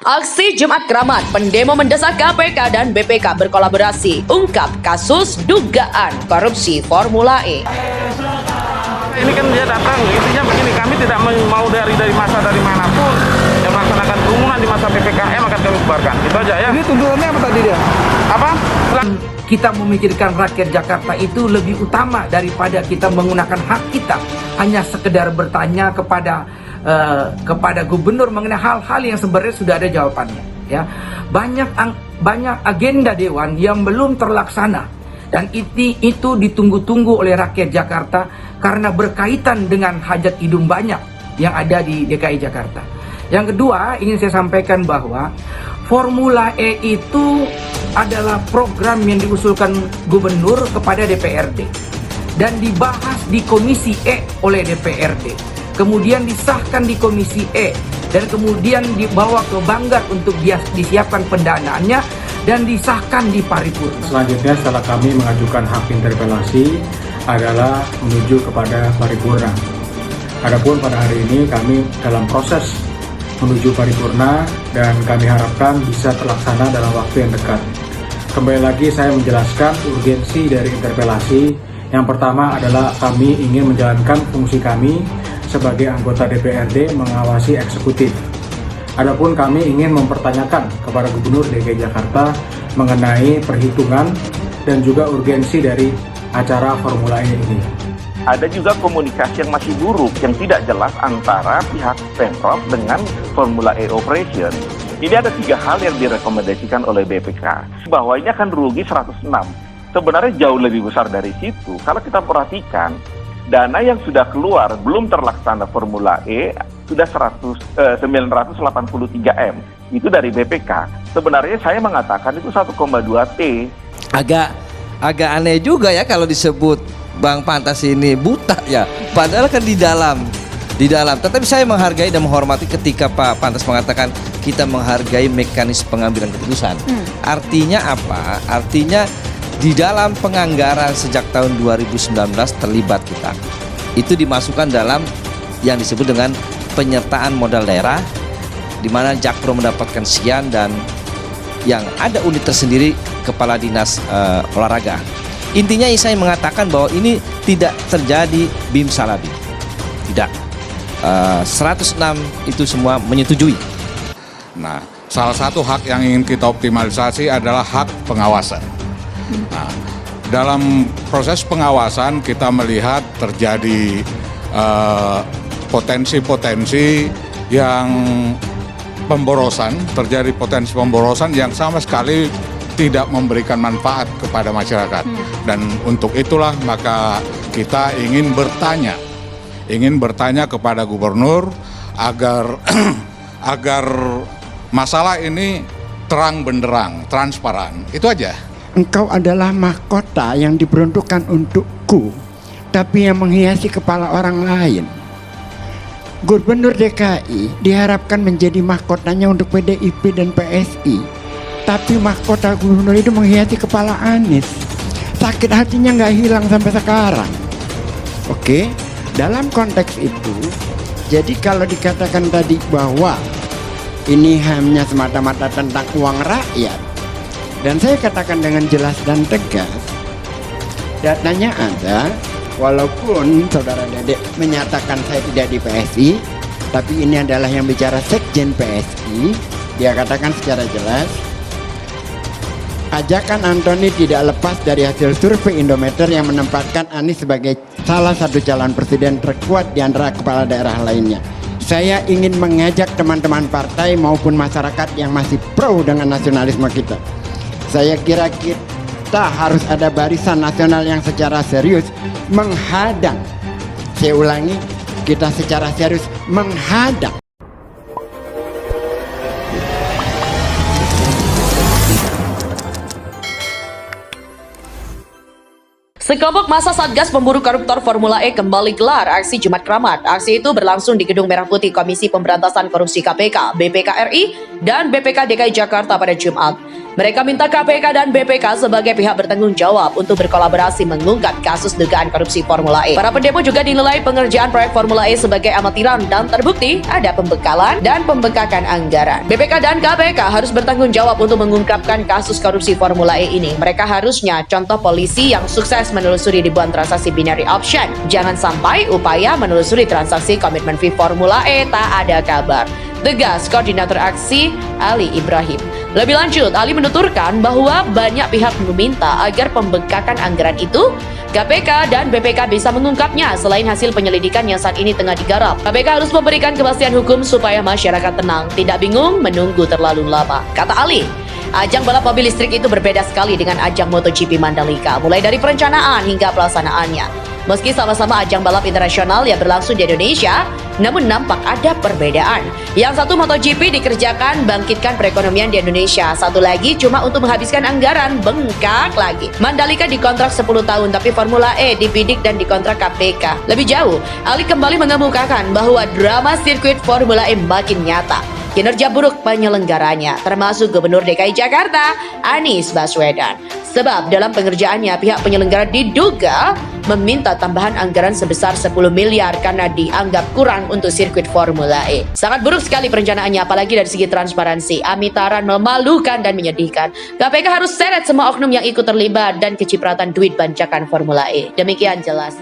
Aksi Jumat Keramat, pendemo mendesak KPK dan BPK berkolaborasi ungkap kasus dugaan korupsi Formula E. Ini kan dia datang, intinya begini, kami tidak mau dari masa dari manapun yang melaksanakan kerumunan di masa PPKM akan kami bubarkan. Itu aja ya. Ini tuntutannya apa tadi dia? Apa? Kita memikirkan rakyat Jakarta itu lebih utama daripada kita menggunakan hak kita hanya sekedar bertanya kepada gubernur mengenai hal-hal yang sebenarnya sudah ada jawabannya. Ya, banyak agenda dewan yang belum terlaksana dan itu ditunggu-tunggu oleh rakyat Jakarta karena berkaitan dengan hajat hidup banyak yang ada di DKI Jakarta. Yang kedua, ingin saya sampaikan bahwa Formula E itu adalah program yang diusulkan gubernur kepada DPRD dan dibahas di Komisi E oleh DPRD. Kemudian disahkan di Komisi E dan kemudian dibawa ke Banggar untuk disiapkan pendanaannya dan disahkan di paripurna. Selanjutnya setelah kami mengajukan hak interpelasi adalah menuju kepada paripurna. Adapun pada hari ini kami dalam proses menuju paripurna dan kami harapkan bisa terlaksana dalam waktu yang dekat. Kembali lagi saya menjelaskan urgensi dari interpelasi. Yang pertama adalah kami ingin menjalankan fungsi kami sebagai anggota DPRD mengawasi eksekutif. Adapun kami ingin mempertanyakan kepada Gubernur DKI Jakarta mengenai perhitungan dan juga urgensi dari acara Formula E ini. Ada juga komunikasi yang masih buruk, yang tidak jelas antara pihak Pemprov dengan Formula E Operation. Ini ada 3 hal yang direkomendasikan oleh BPK, bahwa ini akan rugi 106. Sebenarnya jauh lebih besar dari situ. Kalau kita perhatikan, dana yang sudah keluar belum terlaksana Formula E sudah 983 M. Itu dari BPK. Sebenarnya saya mengatakan itu 1,2 T. Agak aneh juga ya kalau disebut Bang Pantas ini buta ya. Padahal kan di dalam. Tetapi saya menghargai dan menghormati ketika Pak Pantas mengatakan kita menghargai mekanisme pengambilan keputusan. Artinya apa? Artinya di dalam penganggaran sejak tahun 2019 terlibat kita. Itu dimasukkan dalam yang disebut dengan penyertaan modal daerah, di mana Jakpro mendapatkan sekian dan yang ada unit tersendiri kepala dinas olahraga. Intinya saya mengatakan bahwa ini tidak terjadi bim salabi. Tidak. 106 itu semua menyetujui. Nah, salah satu hak yang ingin kita optimalisasi adalah hak pengawasan. Nah, dalam proses pengawasan kita melihat terjadi potensi-potensi yang terjadi potensi pemborosan yang sama sekali tidak memberikan manfaat kepada masyarakat. Dan untuk itulah maka kita ingin bertanya kepada gubernur agar masalah ini terang benderang, transparan. Itu aja. Engkau adalah mahkota yang diperuntukkan untukku, tapi yang menghiasi kepala orang lain. Gubernur DKI diharapkan menjadi mahkotanya untuk PDIP dan PSI, tapi mahkota gubernur itu menghiasi kepala Anies. Sakit hatinya nggak hilang sampai sekarang. Oke, dalam konteks itu, jadi kalau dikatakan tadi bahwa ini hanya semata-mata tentang uang rakyat, dan saya katakan dengan jelas dan tegas, datanya ada, walaupun saudara Dedek menyatakan saya tidak di PSI, tapi ini adalah yang bicara Sekjen PSI, dia katakan secara jelas, ajakan Antoni tidak lepas dari hasil survei Indometer yang menempatkan Anies sebagai salah satu calon presiden terkuat di antara kepala daerah lainnya. Saya ingin mengajak teman-teman partai maupun masyarakat yang masih pro dengan nasionalisme kita. Saya kira kita harus ada barisan nasional yang secara serius menghadang. Saya ulangi, kita secara serius menghadang. Sekelompok massa Satgas Pemburu Koruptor Formula E kembali gelar aksi Jumat Keramat. Aksi itu berlangsung di Gedung Merah Putih Komisi Pemberantasan Korupsi KPK, BPK RI, dan BPK DKI Jakarta pada Jumat. Mereka minta KPK dan BPK sebagai pihak bertanggung jawab untuk berkolaborasi mengungkap kasus dugaan korupsi Formula E. Para pendemo juga dinilai pengerjaan proyek Formula E sebagai amatiran dan terbukti ada pembekalan dan pembengkakan anggaran. BPK dan KPK harus bertanggung jawab untuk mengungkapkan kasus korupsi Formula E ini. Mereka harusnya contoh polisi yang sukses menelusuri ribuan transaksi binary option. Jangan sampai upaya menelusuri transaksi komitmen fee Formula E tak ada kabar. Tegas Koordinator Aksi Ali Ibrahim. Lebih lanjut, Ali menuturkan bahwa banyak pihak meminta agar pembengkakan anggaran itu KPK dan BPK bisa mengungkapnya selain hasil penyelidikan yang saat ini tengah digarap. KPK harus memberikan kepastian hukum supaya masyarakat tenang, tidak bingung menunggu terlalu lama. Kata Ali, ajang balap mobil listrik itu berbeda sekali dengan ajang MotoGP Mandalika, mulai dari perencanaan hingga pelaksanaannya. Meski sama-sama ajang balap internasional yang berlangsung di Indonesia, namun nampak ada perbedaan. Yang satu MotoGP dikerjakan bangkitkan perekonomian di Indonesia, satu lagi cuma untuk menghabiskan anggaran, bengkak lagi. Mandalika dikontrak 10 tahun, tapi Formula E dibidik dan dikontrak KPK. Lebih jauh, Ali kembali mengemukakan bahwa drama sirkuit Formula E makin nyata. Kinerja buruk penyelenggaranya, termasuk Gubernur DKI Jakarta, Anies Baswedan. Sebab dalam pengerjaannya pihak penyelenggara diduga meminta tambahan anggaran sebesar 10 miliar karena dianggap kurang untuk sirkuit Formula E. Sangat buruk sekali perencanaannya, apalagi dari segi transparansi. Amitaran memalukan dan menyedihkan. KPK harus seret semua oknum yang ikut terlibat dan kecipratan duit bancakan Formula E. Demikian jelas.